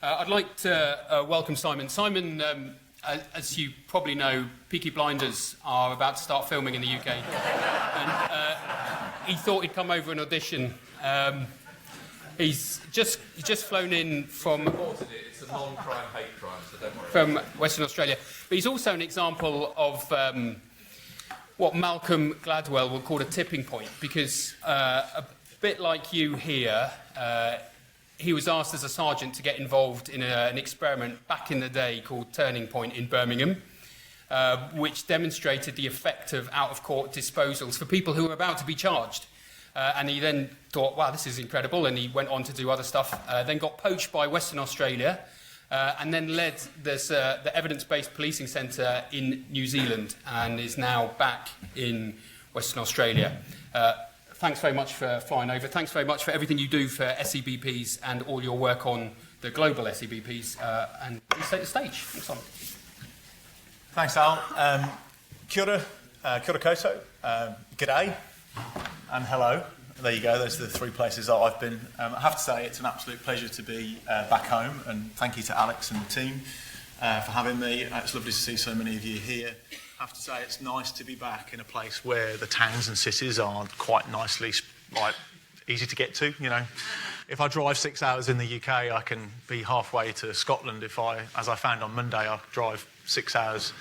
I'd like to welcome Simon. Simon, as you probably know, Peaky Blinders are about to start filming in the UK. And he thought he'd come over and audition. He's just flown in from... It's a non-crime, hate crime, so don't worry. From Western Australia. But he's also an example of what Malcolm Gladwell would call a tipping point, because a bit like you here, he was asked as a sergeant to get involved in an experiment back in the day called Turning Point in Birmingham, which demonstrated the effect of out-of-court disposals for people who were about to be charged. And he then thought, wow, this is incredible, and he went on to do other stuff, then got poached by Western Australia, and then led the evidence-based policing centre in New Zealand, and is now back in Western Australia. Thanks very much for flying over. Thanks very much for everything you do for SEBPs and all your work on the global SEBPs. And please take the stage. Thanks, Simon. Thanks, Al. Kia ora, kia ora koutou, g'day, and hello. There you go. Those are the three places that I've been. I have to say it's an absolute pleasure to be back home, and thank you to Alex and the team for having me. It's lovely to see so many of you here. I have to say it's nice to be back in a place where the towns and cities are quite nicely, easy to get to. You know, if I drive 6 hours in the UK, I can be halfway to Scotland. As I found on Monday, I drive 6 hours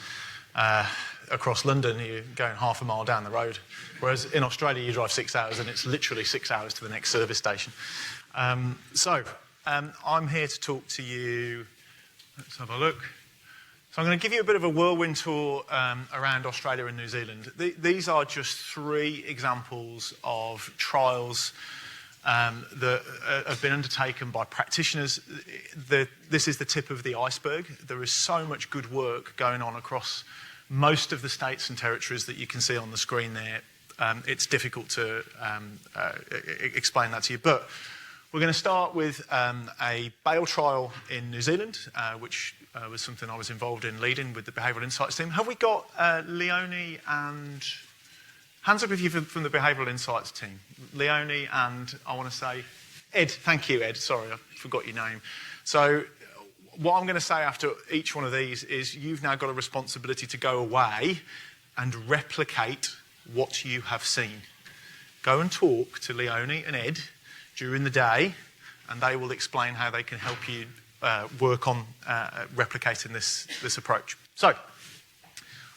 across London. You're going half a mile down the road. Whereas in Australia, you drive 6 hours and it's literally 6 hours to the next service station. I'm here to talk to you. Let's have a look. So I'm going to give you a bit of a whirlwind tour around Australia and New Zealand. These are just three examples of trials that have been undertaken by practitioners. This is the tip of the iceberg. There is so much good work going on across most of the states and territories that you can see on the screen there. It's difficult to explain that to you, but we're going to start with a bail trial in New Zealand, which was something I was involved in leading with the Behavioural Insights team. Have we got Leonie and... Hands up if you're from the Behavioural Insights team. Leonie and, I want to say, Ed. Thank you, Ed. Sorry, I forgot your name. So what I'm going to say after each one of these is you've now got a responsibility to go away and replicate what you have seen. Go and talk to Leonie and Ed during the day, and they will explain how they can help you work on replicating this approach. So,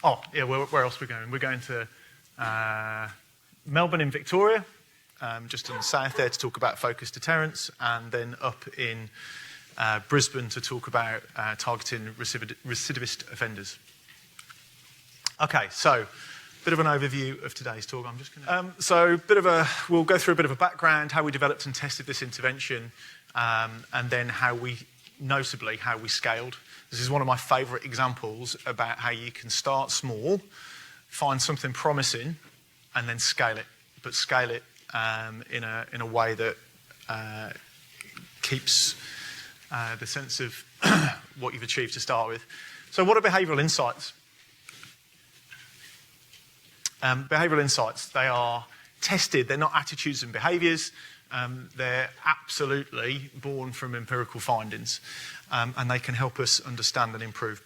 where else are we going? We're going to Melbourne in Victoria, just in the south there to talk about focused deterrence, and then up in Brisbane to talk about targeting recidivist offenders. Okay, so bit of an overview of today's talk. I'm just going to... we'll go through a bit of a background, how we developed and tested this intervention, and then how we scaled. This is one of my favourite examples about how you can start small, find something promising, and then scale it. But scale it in a way that keeps the sense of what you've achieved to start with. So what are behavioural insights? Behavioural insights, they are tested, they're not attitudes and behaviours, they're absolutely born from empirical findings, and they can help us understand and improve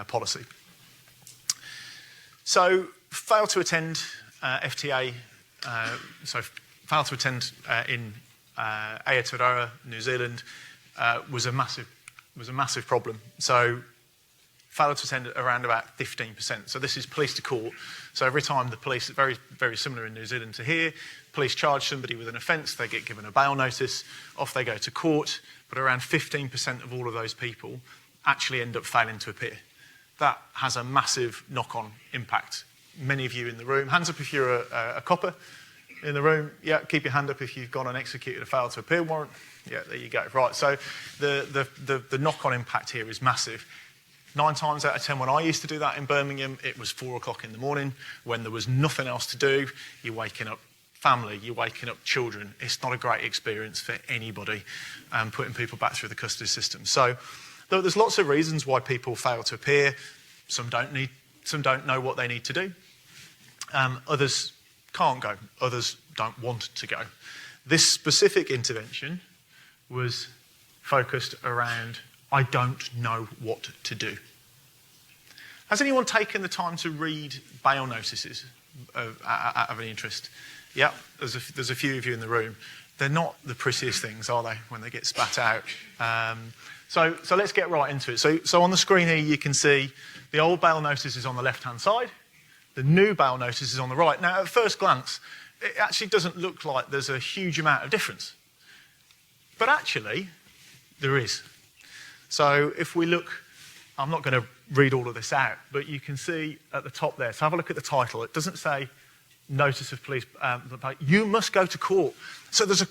policy. So, fail to attend FTA, fail to attend in Aotearoa, New Zealand, was a massive problem. So, failed to attend around about 15%. So this is police to court. So every time the police, very, very similar in New Zealand to here, police charge somebody with an offence, they get given a bail notice, off they go to court, but around 15% of all of those people actually end up failing to appear. That has a massive knock-on impact. Many of you in the room, hands up if you're a copper in the room. Yeah, keep your hand up if you've gone and executed a fail to appear warrant. Yeah, there you go. Right, so the knock-on impact here is massive. 9 times out of 10 when I used to do that in Birmingham, it was 4 o'clock in the morning when there was nothing else to do. You're waking up family, you're waking up children. It's not a great experience for anybody, putting people back through the custody system. So there's lots of reasons why people fail to appear. Some don't know what they need to do. Others can't go. Others don't want to go. This specific intervention was focused around I don't know what to do. Has anyone taken the time to read bail notices out of any interest? Yeah, there's a few of you in the room. They're not the prettiest things, are they, when they get spat out? So let's get right into it. So on the screen here, you can see the old bail notice is on the left-hand side. The new bail notice is on the right. Now, at first glance, it actually doesn't look like there's a huge amount of difference. But actually, there is. So if we look, I'm not going to read all of this out, but you can see at the top there, so have a look at the title. It doesn't say notice of police, you must go to court. So there's a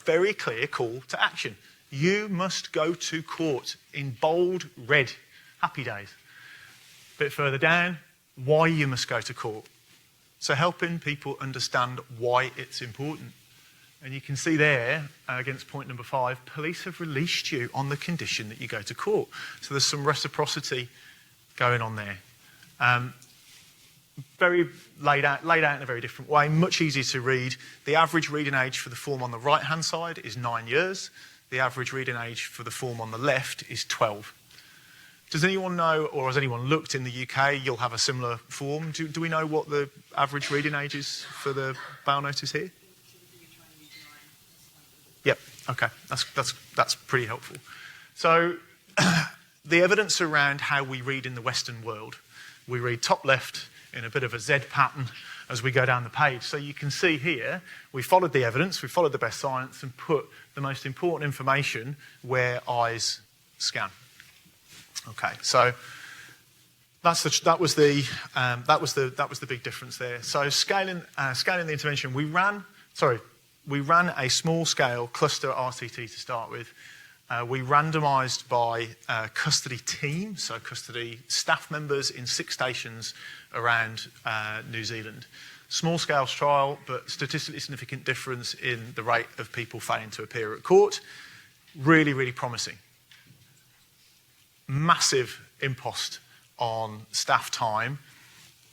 very clear call to action. You must go to court in bold red. Happy days. A bit further down, why you must go to court. So helping people understand why it's important. And you can see there, against point number 5, police have released you on the condition that you go to court. So there's some reciprocity going on there. Very laid out in a very different way, much easier to read. The average reading age for the form on the right-hand side is 9 years. The average reading age for the form on the left is 12. Does anyone know, or has anyone looked in the UK? You'll have a similar form. Do we know what the average reading age is for the bail notice here? Yep, okay, that's pretty helpful. So the evidence around how we read in the Western world, we read top left in a bit of a Z pattern as we go down the page. So you can see here, we followed the evidence, we followed the best science and put the most important information where eyes scan. Okay, so that was the big difference there. So scaling the intervention, we ran a small-scale cluster RCT to start with. We randomised by custody team, so custody staff members in 6 stations around New Zealand. Small-scale trial, but statistically significant difference in the rate of people failing to appear at court. Really, really promising. Massive impost on staff time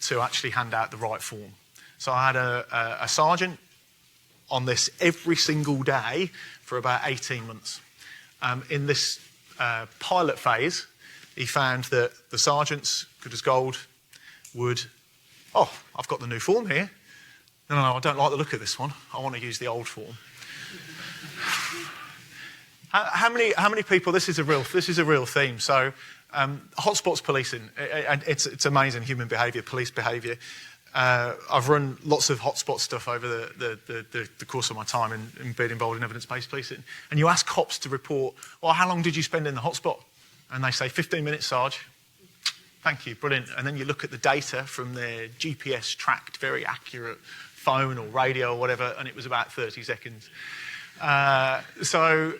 to actually hand out the right form. So I had a sergeant on this every single day for about 18 months. In this pilot phase, he found that the sergeants, good as gold, would, I've got the new form here. No, I don't like the look of this one. I want to use the old form. How many people, this is a real theme. So hotspots policing, it's amazing human behaviour, police behaviour. I've run lots of hotspot stuff over the course of my time in being involved in evidence-based policing. And you ask cops to report, how long did you spend in the hotspot? And they say, 15 minutes, Sarge. Thank you, brilliant. And then you look at the data from their GPS-tracked, very accurate phone or radio or whatever, and it was about 30 seconds. So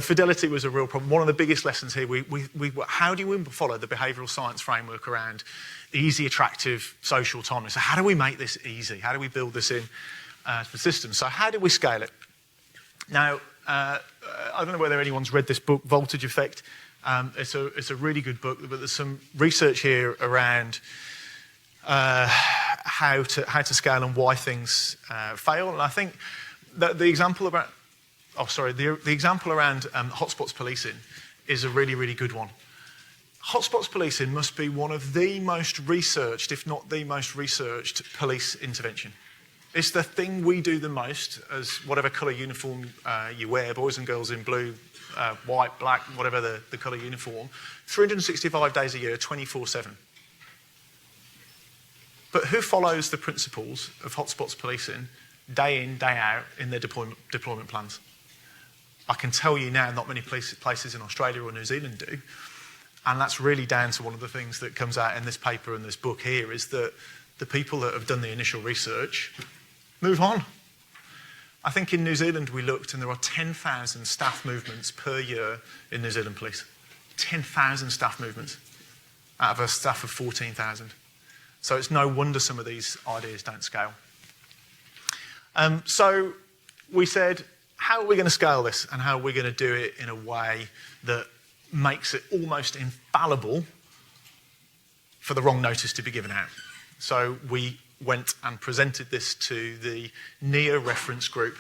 fidelity was a real problem. One of the biggest lessons here, how do we follow the behavioural science framework around easy, attractive, social timeliness? So how do we make this easy? How do we build this in to the system? So how do we scale it? Now, I don't know whether anyone's read this book, Voltage Effect. It's a really good book, but there's some research here around how to scale and why things fail. And I think that the example around hotspots policing is a really, really good one. Hotspots policing must be one of the most researched, if not the most researched, police intervention. It's the thing we do the most, as whatever colour uniform you wear, boys and girls in blue, white, black, whatever the colour uniform, 365 days a year, 24/7. But who follows the principles of hotspots policing day in, day out in their deployment plans? I can tell you now not many places in Australia or New Zealand do. And that's really down to one of the things that comes out in this paper and this book here, is that the people that have done the initial research move on. I think in New Zealand we looked and there are 10,000 staff movements per year in New Zealand Police. 10,000 staff movements out of a staff of 14,000. So it's no wonder some of these ideas don't scale. So we said, how are we going to scale this and how are we going to do it in a way that makes it almost infallible for the wrong notice to be given out? So we went and presented this to the NEA reference group.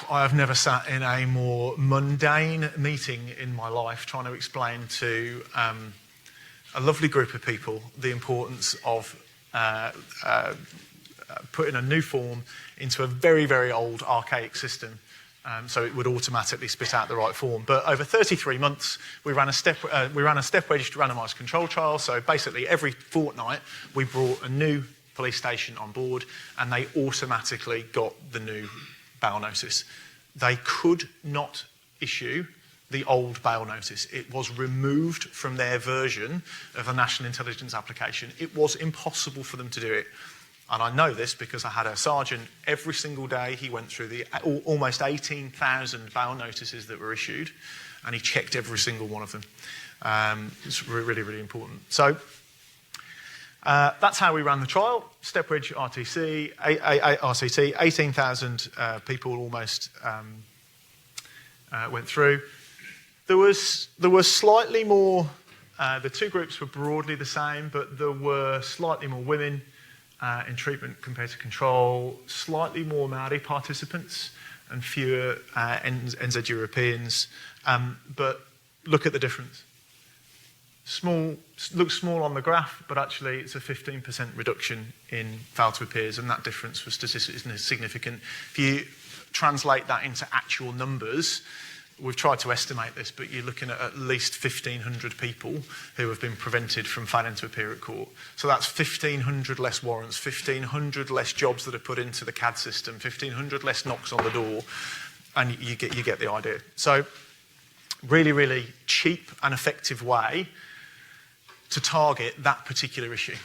I have never sat in a more mundane meeting in my life trying to explain to a lovely group of people the importance of putting a new form into a very, very old, archaic system, so it would automatically spit out the right form. But over 33 months, we ran a step-wedged randomised control trial. So basically, every fortnight, we brought a new police station on board, and they automatically got the new bail notice. They could not issue the old bail notice. It was removed from their version of the National Intelligence application. It was impossible for them to do it. And I know this because I had a sergeant every single day. He went through the almost 18,000 bail notices that were issued, and he checked every single one of them. It's really, really important. So that's how we ran the trial. Stepbridge RCT, 18,000 people almost went through. There was slightly more, the two groups were broadly the same, but there were slightly more women in treatment compared to control, slightly more Maori participants and fewer NZ Europeans. But look at the difference. Looks small on the graph, but actually it's a 15% reduction in fail to appears, and that difference was statistically significant. If you translate that into actual numbers, we've tried to estimate this, but you're looking at least 1,500 people who have been prevented from failing to appear at court. So that's 1,500 less warrants, 1,500 less jobs that are put into the CAD system, 1,500 less knocks on the door, and you get the idea. So really, really cheap and effective way to target that particular issue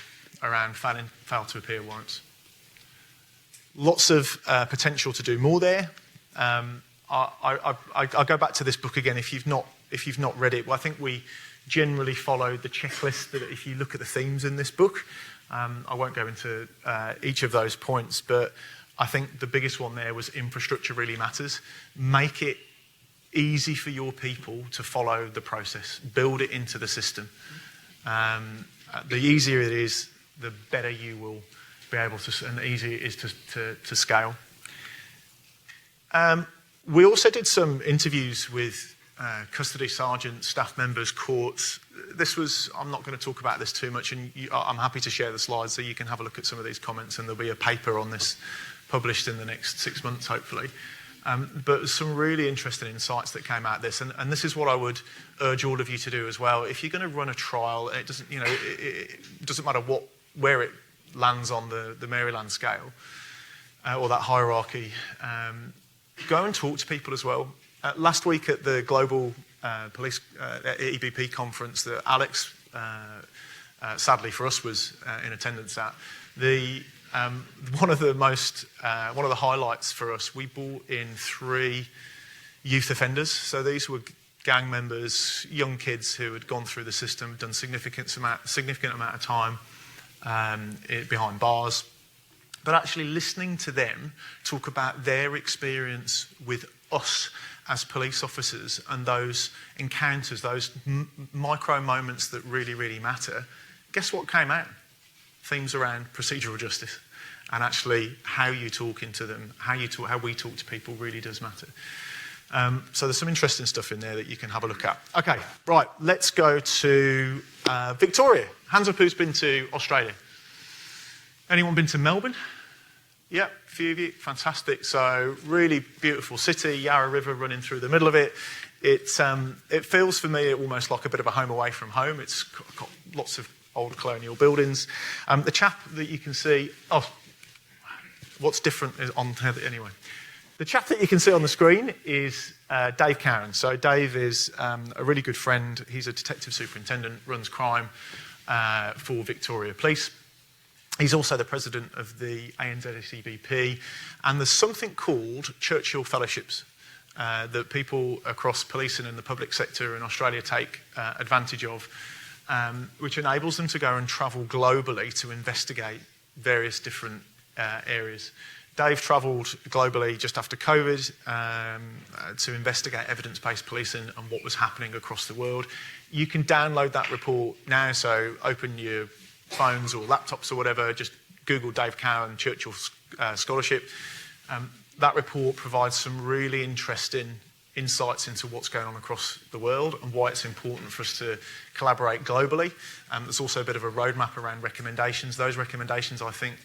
around fail to appear warrants. Lots of potential to do more there. I go back to this book again if you've not read it. Well, I think we generally followed the checklist that if you look at the themes in this book, I won't go into each of those points, but I think the biggest one there was infrastructure really matters. Make it easy for your people to follow the process. Build it into the system. The easier it is, the better you will be able to, and the easier it is to scale. We also did some interviews with custody sergeants, staff members, courts. I'm not going to talk about this too much, and I'm happy to share the slides so you can have a look at some of these comments, and there'll be a paper on this published in the next 6 months, hopefully. But some really interesting insights that came out of this, and this is what I would urge all of you to do as well. If you're going to run a trial, it doesn't matter where it lands on the Maryland scale or that hierarchy. Go and talk to people as well. Last week at the Global Police EBP conference that Alex, sadly for us, was in attendance at, one of the highlights for us, we brought in 3 youth offenders. So these were gang members, young kids who had gone through the system, done significant amount of time behind bars. But actually listening to them talk about their experience with us as police officers and those encounters, those micro moments that really, really matter, guess what came out? Themes around procedural justice, and actually how you talk into them, how we talk to people really does matter. So there's some interesting stuff in there that you can have a look at. Okay, right, let's go to Victoria. Hands up who's been to Australia. Anyone been to Melbourne? Yep, a few of you. Fantastic. So really beautiful city, Yarra River running through the middle of it. It feels for me almost like a bit of a home away from home. It's got lots of old colonial buildings. The chap that you can see... Oh, what's different is on... Anyway. The chap that you can see on the screen is Dave Cowan. So Dave is a really good friend. He's a detective superintendent, runs crime for Victoria Police. He's also the president of the ANZ EBP, and there's something called Churchill Fellowships that people across policing and the public sector in Australia take advantage of, which enables them to go and travel globally to investigate various different areas. Dave travelled globally just after COVID to investigate evidence-based policing and what was happening across the world. You can download that report now, so open your phones or laptops or whatever, just Google Dave Cowan Churchill Scholarship. that report provides some really interesting insights into what's going on across the world and why it's important for us to collaborate globally. There's also a bit of a roadmap around recommendations. Those recommendations, I think,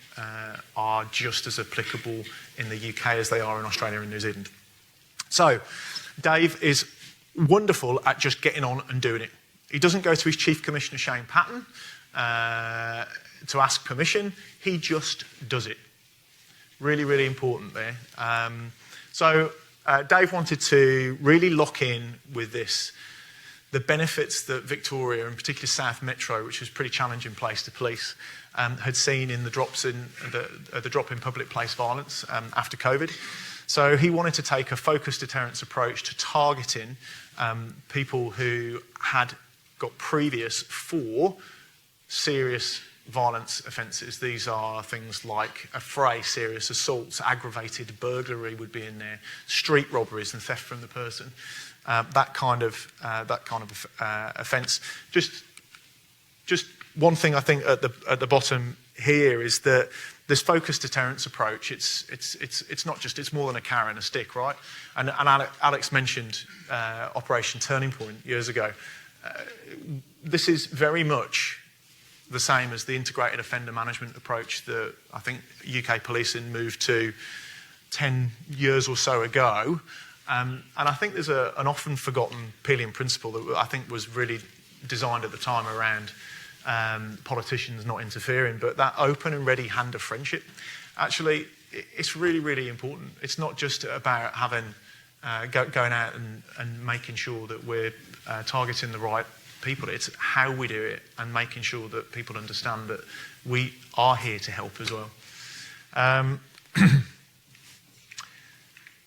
are just as applicable in the UK as they are in Australia and New Zealand. So, Dave is wonderful at just getting on and doing it. He doesn't go to his Chief Commissioner, Shane Patton, to ask permission. He just does it. Really, really important there. Dave wanted to really lock in with this, the benefits that Victoria, and particularly South Metro, which was a pretty challenging place to police, had seen in the drop in public place violence after COVID. So he wanted to take a focused deterrence approach to targeting people who had got previous for serious violence offences. These are things like affray, serious assaults, aggravated burglary would be in there, street robberies and theft from the person. That kind of offence. Just one thing I think at the bottom here is that this focused deterrence approach. It's not just, it's more than a carrot and a stick, right? And Alex mentioned Operation Turning Point years ago. This is very much the same as the integrated offender management approach that I think UK policing moved to 10 years or so ago. And I think there's an often forgotten Peelian principle that I think was really designed at the time around politicians not interfering, but that open and ready hand of friendship. Actually, it's really, really important. It's not just about having going out and making sure that we're targeting the right people. It's how we do it and making sure that people understand that we are here to help as well.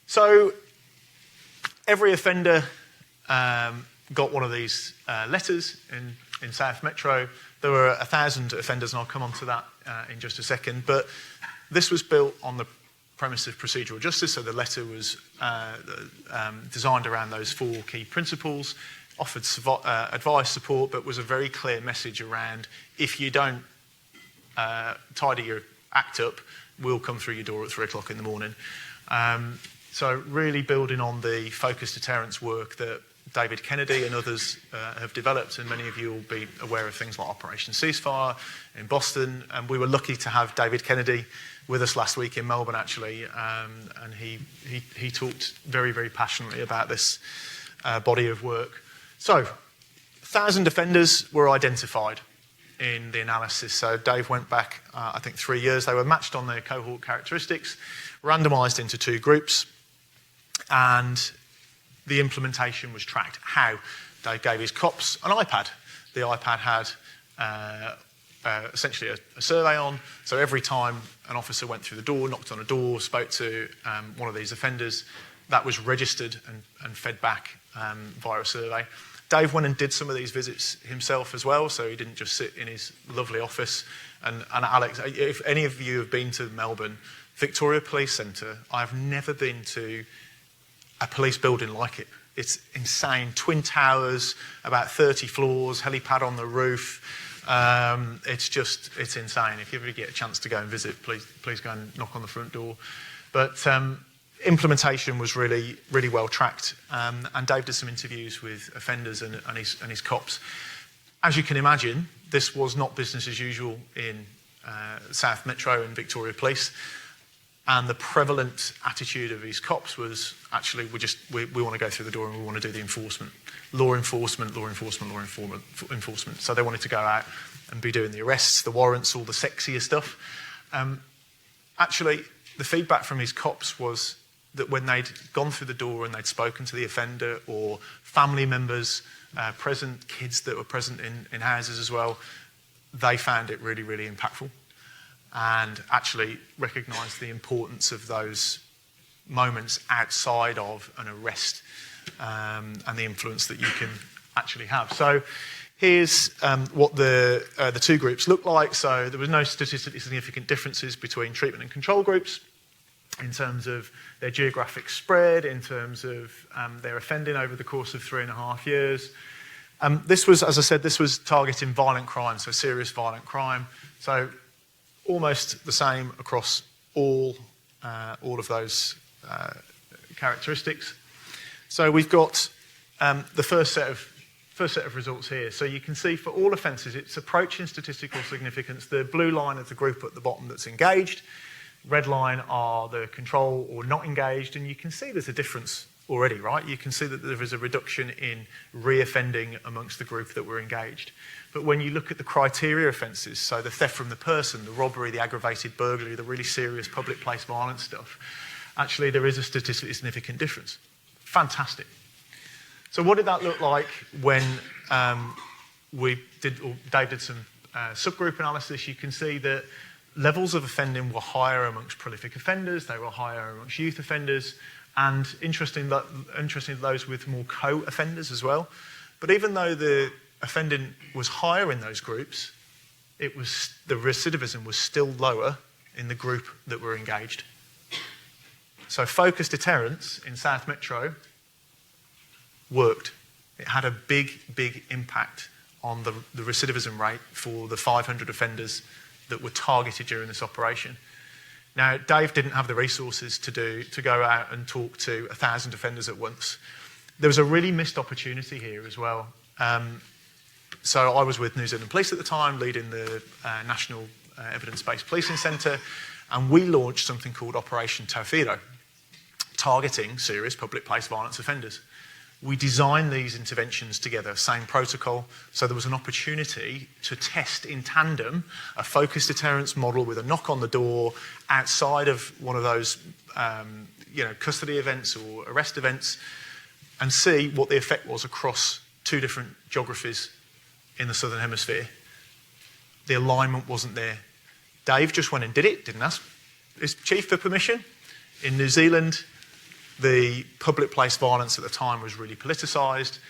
So every offender got one of these letters in South Metro. There were 1,000 offenders, and I'll come on to that in just a second. But this was built on the premise of procedural justice, so the letter was designed around those 4 key principles, offered advice, support, but was a very clear message around, if you don't tidy your act up, we'll come through your door at 3 o'clock in the morning. So really building on the focused deterrence work that David Kennedy and others have developed, and many of you will be aware of things like Operation Ceasefire in Boston. And we were lucky to have David Kennedy with us last week in Melbourne, actually, and he talked very, very passionately about this body of work. So, 1,000 offenders were identified in the analysis. So Dave went back, I think, 3 years. They were matched on their cohort characteristics, randomised into 2 groups, and the implementation was tracked. How? Dave gave his cops an iPad. The iPad had essentially a survey on, so every time an officer went through the door, knocked on a door, spoke to one of these offenders, that was registered and fed back via a survey. Dave went and did some of these visits himself as well, so he didn't just sit in his lovely office. And Alex, if any of you have been to Melbourne, Victoria Police Centre, I've never been to a police building like it. It's insane. Twin towers, about 30 floors, helipad on the roof. It's insane. If you ever get a chance to go and visit, please go and knock on the front door. But implementation was really, really well tracked. And Dave did some interviews with offenders and his cops. As you can imagine, this was not business as usual in South Metro and Victoria Police. And the prevalent attitude of his cops was, actually, we want to go through the door and we want to do the enforcement. Law enforcement. So they wanted to go out and be doing the arrests, the warrants, all the sexier stuff. Actually, the feedback from his cops was that when they'd gone through the door and they'd spoken to the offender or family members present, kids that were present in houses as well, they found it really, really impactful. And actually recognised the importance of those moments outside of an arrest and the influence that you can actually have. So here's what the 2 groups look like. So there was no statistically significant differences between treatment and control groups in terms of their geographic spread, in terms of their offending over the course of 3.5 years. This was, as I said, this was targeting violent crime, so serious violent crime. So almost the same across all of those characteristics. So we've got the first set of results here. So you can see for all offences, it's approaching statistical significance. The blue line is the group at the bottom that's engaged. Red line are the control or not engaged, and you can see there's a difference already, right? You can see that there is a reduction in re-offending amongst the group that were engaged. But when you look at the criteria offences, so the theft from the person, the robbery, the aggravated burglary, the really serious public place violence stuff, actually there is a statistically significant difference. Fantastic. So what did that look like when Dave did some subgroup analysis? You can see that levels of offending were higher amongst prolific offenders, they were higher amongst youth offenders, and interesting those with more co-offenders as well. But even though the offending was higher in those groups, the recidivism was still lower in the group that were engaged. So focused deterrence in South Metro worked. It had a big, big impact on the recidivism rate for the 500 offenders that were targeted during this operation. Now, Dave didn't have the resources to go out and talk to 1,000 offenders at once. There was a really missed opportunity here as well. So I was with New Zealand Police at the time, leading the National Evidence-Based Policing Centre, and we launched something called Operation Taufiro, targeting serious public place violence offenders. We designed these interventions together, same protocol, so there was an opportunity to test in tandem a focused deterrence model with a knock on the door outside of one of those custody events or arrest events and see what the effect was across two different geographies in the Southern Hemisphere. The alignment wasn't there. Dave just went and did it, didn't ask his chief for permission. In New Zealand, the public place violence at the time was really politicised,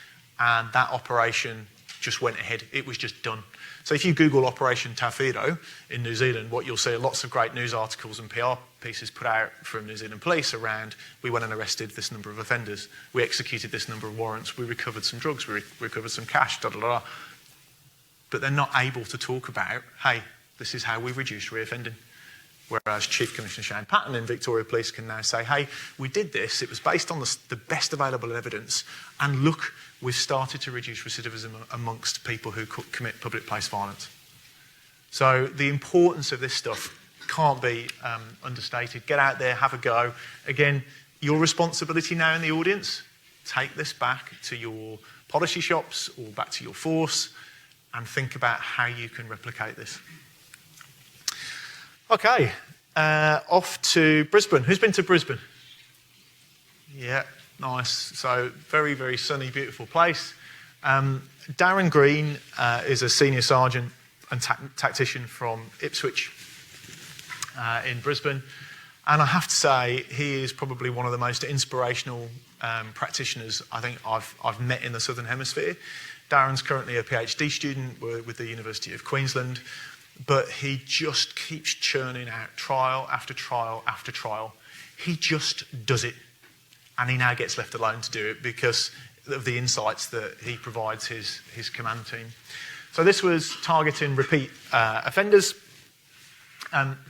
and that operation just went ahead. It was just done. So if you Google Operation Taufiro in New Zealand, what you'll see are lots of great news articles and PR pieces put out from New Zealand Police around, we went and arrested this number of offenders, we executed this number of warrants, we recovered some drugs, we recovered some cash, da da da. But they're not able to talk about, hey, this is how we reduced reoffending. Whereas Chief Commissioner Shane Patton in Victoria Police can now say, hey, we did this, it was based on the best available evidence, and look, we've started to reduce recidivism amongst people who commit public place violence. So the importance of this stuff can't be understated. Get out there, have a go. Again, your responsibility now in the audience, take this back to your policy shops or back to your force and think about how you can replicate this. Okay, off to Brisbane. Who's been to Brisbane? Yeah, nice. So very, very sunny, beautiful place. Darren Green is a senior sergeant and tactician from Ipswich in Brisbane. And I have to say, he is probably one of the most inspirational practitioners I think I've met in the Southern Hemisphere. Darren's currently a PhD student with the University of Queensland. But he just keeps churning out trial after trial after trial. He just does it. And he now gets left alone to do it because of the insights that he provides his command team. So this was targeting repeat offenders.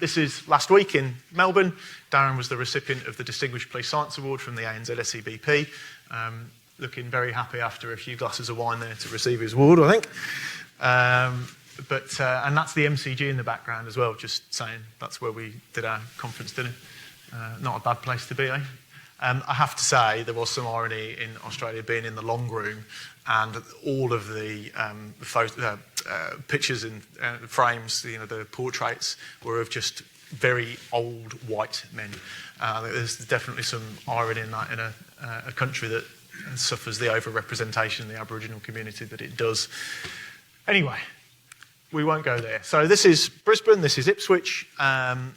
This is last week in Melbourne. Darren was the recipient of the Distinguished Police Science Award from the ANZ EBP. Looking very happy after a few glasses of wine there to receive his award, I think. And that's the MCG in the background as well, just saying that's where we did our conference dinner. Not a bad place to be, eh? I have to say there was some irony in Australia being in the long room and all of the pictures and frames, the portraits were of just very old white men. There's definitely some irony in that in a country that suffers the overrepresentation in the Aboriginal community that it does. Anyway, we won't go there. So this is Brisbane, this is Ipswich.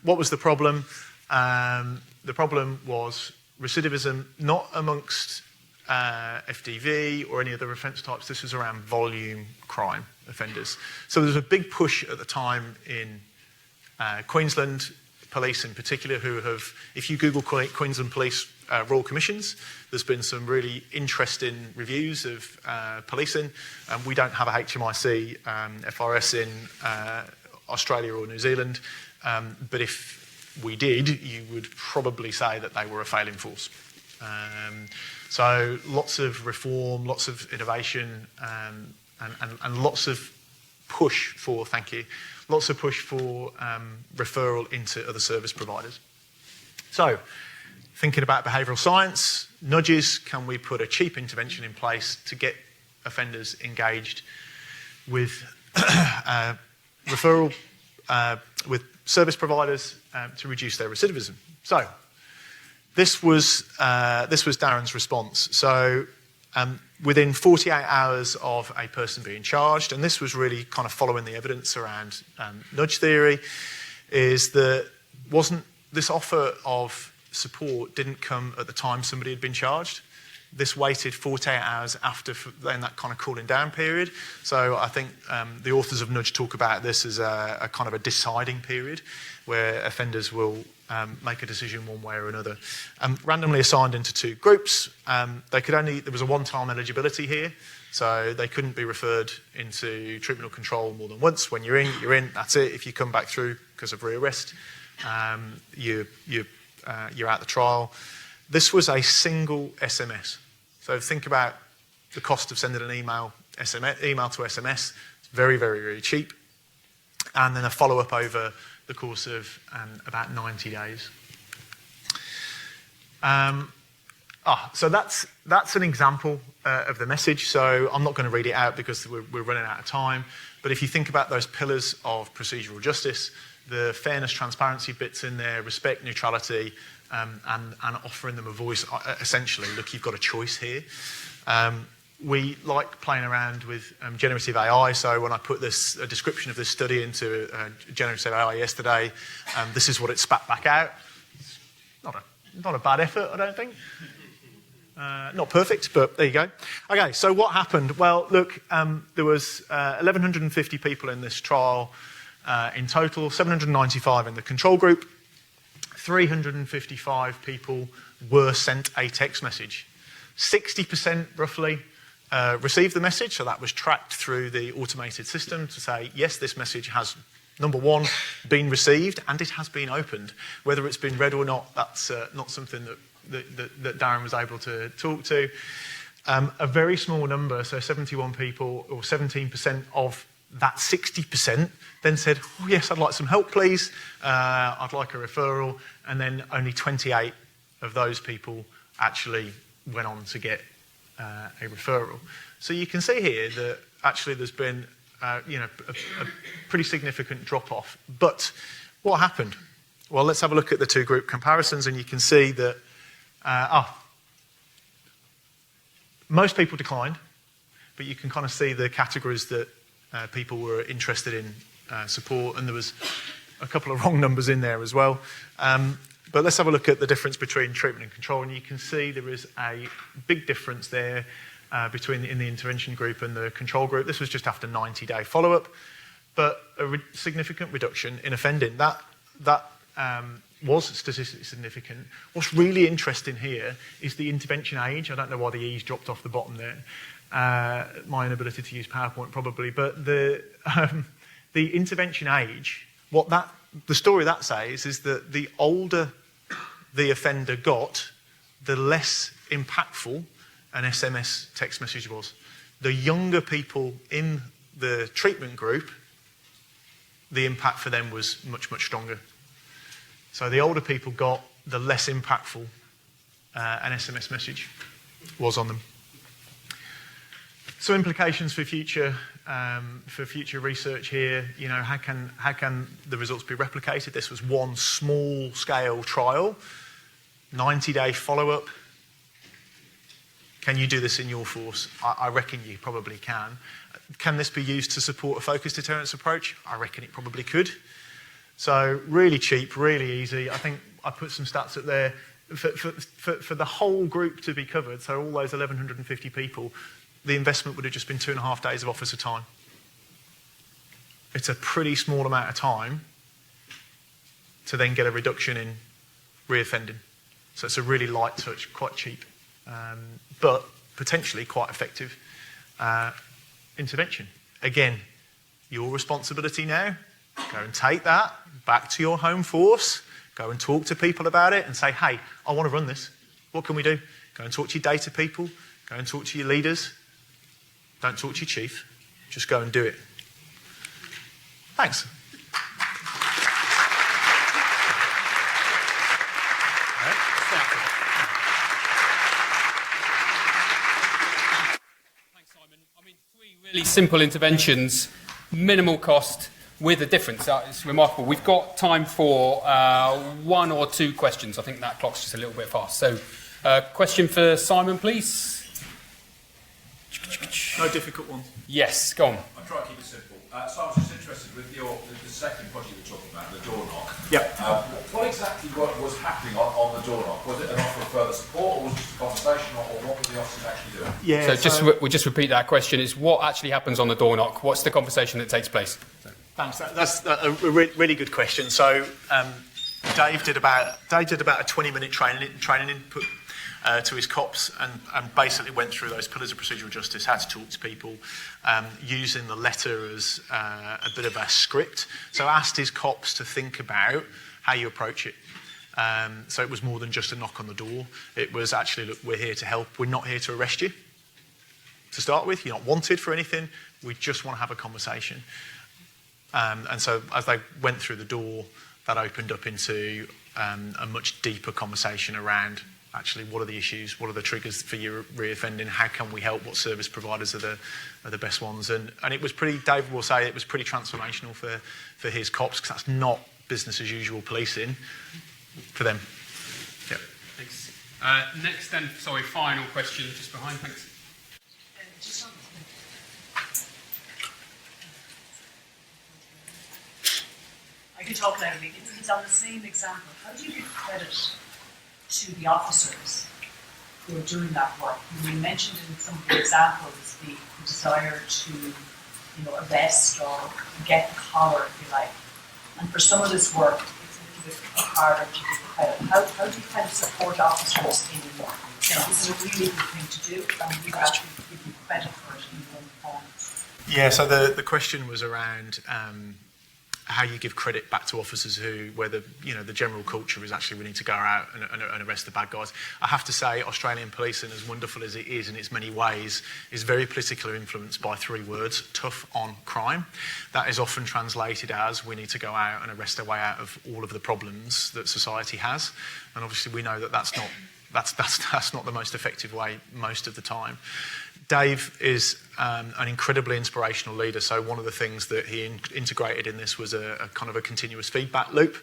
What was the problem? The problem was recidivism, not amongst FDV or any other offence types. This was around volume crime offenders. So there was a big push at the time in Queensland Police in particular, who have, if you Google Queensland Police Royal Commissions, there's been some really interesting reviews of policing. We don't have a HMIC FRS in Australia or New Zealand, but if we did, you would probably say that they were a failing force. So lots of reform, lots of innovation, and lots of push for, lots of push for referral into other service providers. So, thinking about behavioural science, nudges, can we put a cheap intervention in place to get offenders engaged with referral with service providers to reduce their recidivism? So, this was Darren's response. So, within 48 hours of a person being charged, and this was really kind of following the evidence around nudge theory, is that this offer of support didn't come at the time somebody had been charged. This waited 48 hours after then that kind of cooling down period. So I think the authors of Nudge talk about this as a kind of a deciding period where offenders will make a decision one way or another. Randomly assigned into two groups. There was a one-time eligibility here, so they couldn't be referred into treatment or control more than once. When you're in, that's it. If you come back through because of rearrest, you're out the trial. This was a single SMS. So think about the cost of sending an email to SMS. It's very, very, very cheap. And then a follow-up over the course of about 90 days. So that's an example of the message. So I'm not going to read it out because we're running out of time. But if you think about those pillars of procedural justice, the fairness, transparency bits in there, respect, neutrality, and offering them a voice, essentially, look, you've got a choice here. We like playing around with generative AI, so when I put a description of this study into generative AI yesterday, this is what it spat back out. It's not a bad effort, I don't think. Not perfect, but there you go. Okay, so what happened? Well, look, there was 1,150 people in this trial in total, 795 in the control group. 355 people were sent a text message. 60% roughly received the message, so that was tracked through the automated system to say, yes, this message has, number one, been received and it has been opened. Whether it's been read or not, that's not something that Darren was able to talk to. A very small number, so 71 people, or 17% of that 60% then said, oh yes, I'd like some help please, I'd like a referral, and then only 28 of those people actually went on to get a referral. So you can see here that actually there's been a pretty significant drop-off. But what happened? Well, let's have a look at the two group comparisons, and you can see that most people declined, but you can kind of see the categories that people were interested in support, and there was a couple of wrong numbers in there as well. But let's have a look at the difference between treatment and control, and you can see there is a big difference there in the intervention group and the control group. This was just after 90-day follow-up, but a significant reduction in offending. That was statistically significant. What's really interesting here is the intervention age. I don't know why the E's dropped off the bottom there. My inability to use PowerPoint probably, but the intervention age, the story that says is that the older the offender got, the less impactful an SMS text message was. The younger people in the treatment group, the impact for them was much, much stronger. So the older people got, the less impactful an SMS message was on them. So implications for future research here. You know, how can the results be replicated? This was one small scale trial, 90-day follow-up. Can you do this in your force? I reckon you probably can. Can this be used to support a focused deterrence approach? I reckon it probably could. So really cheap, really easy. I think I put some stats up there. For the whole group to be covered, so all those 1,150 people, the investment would have just been 2.5 days of officer time. It's a pretty small amount of time to then get a reduction in reoffending. So it's a really light touch, quite cheap, but potentially quite effective intervention. Again, your responsibility now, go and take that back to your home force, Go and talk to people about it and say, hey, I want to run this. What can we do? Go and talk to your data people. Go and talk to your leaders. Don't talk to your chief. Just go and do it. Thanks. Thanks, Simon. I mean, 3 really simple interventions, minimal cost, with a difference. It's remarkable. We've got time for 1 or 2 questions. I think that clock's just a little bit fast. So, question for Simon, please. No difficult ones. Yes, go on. I'll try to keep it simple. So I was just interested with the second project you were talking about, the door knock. Yep. What exactly was happening on the door knock? Was it an offer of further support, or was it just a conversation, or what were the officers actually doing? Yeah. We'll just repeat that question. Is what actually happens on the door knock? What's the conversation that takes place? Thanks. That's a really good question. So Dave did about a 20-minute training input to his cops and basically went through those pillars of procedural justice, how to talk to people, using the letter as a bit of a script. So asked his cops to think about how you approach it. So it was more than just a knock on the door. It was actually, look, we're here to help. We're not here to arrest you. To start with, you're not wanted for anything. We just want to have a conversation. And so as they went through the door, that opened up into a much deeper conversation around actually what are the issues, what are the triggers for your reoffending, how can we help, what service providers are the best ones. And it was pretty, David will say, it was pretty transformational for his cops, because that's not business as usual policing for them. Yeah. Thanks. Next then, sorry, final question just behind, thanks. I can talk louder. It's on the same example. How do you give credit to the officers who are doing that work? You mentioned in some of the examples the desire to, arrest or get the collar, if you like. And for some of this work, it's a little bit harder to give credit. How do you kind of support officers in this is a really good thing to do, and you actually give you credit for it in your own performance? Yeah, so the question was around how you give credit back to officers where the general culture is actually we need to go out and arrest the bad guys. I have to say, Australian policing, as wonderful as it is in its many ways, is very politically influenced by 3 words: tough on crime. That is often translated as we need to go out and arrest our way out of all of the problems that society has. And obviously we know that that's not the most effective way most of the time. Dave is an incredibly inspirational leader. So one of the things that he integrated in this was a kind of a continuous feedback loop,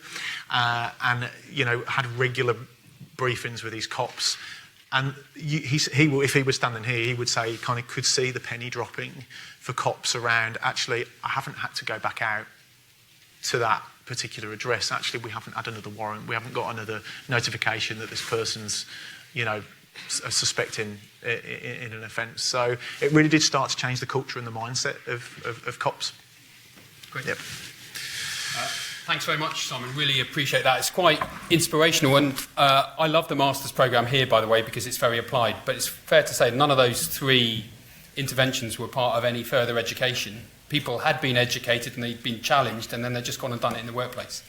and had regular briefings with his cops. And if he was standing here, he would say he kind of could see the penny dropping for cops around. Actually, I haven't had to go back out to that particular address. Actually, we haven't had another warrant. We haven't got another notification that this person's, suspecting in an offence. So it really did start to change the culture and the mindset of cops. Great. Yep. Thanks very much, Simon. Really appreciate that. It's quite inspirational, and I love the Masters programme here, by the way, because it's very applied. But it's fair to say none of those 3 interventions were part of any further education. People had been educated and they'd been challenged, and then they'd just gone and done it in the workplace.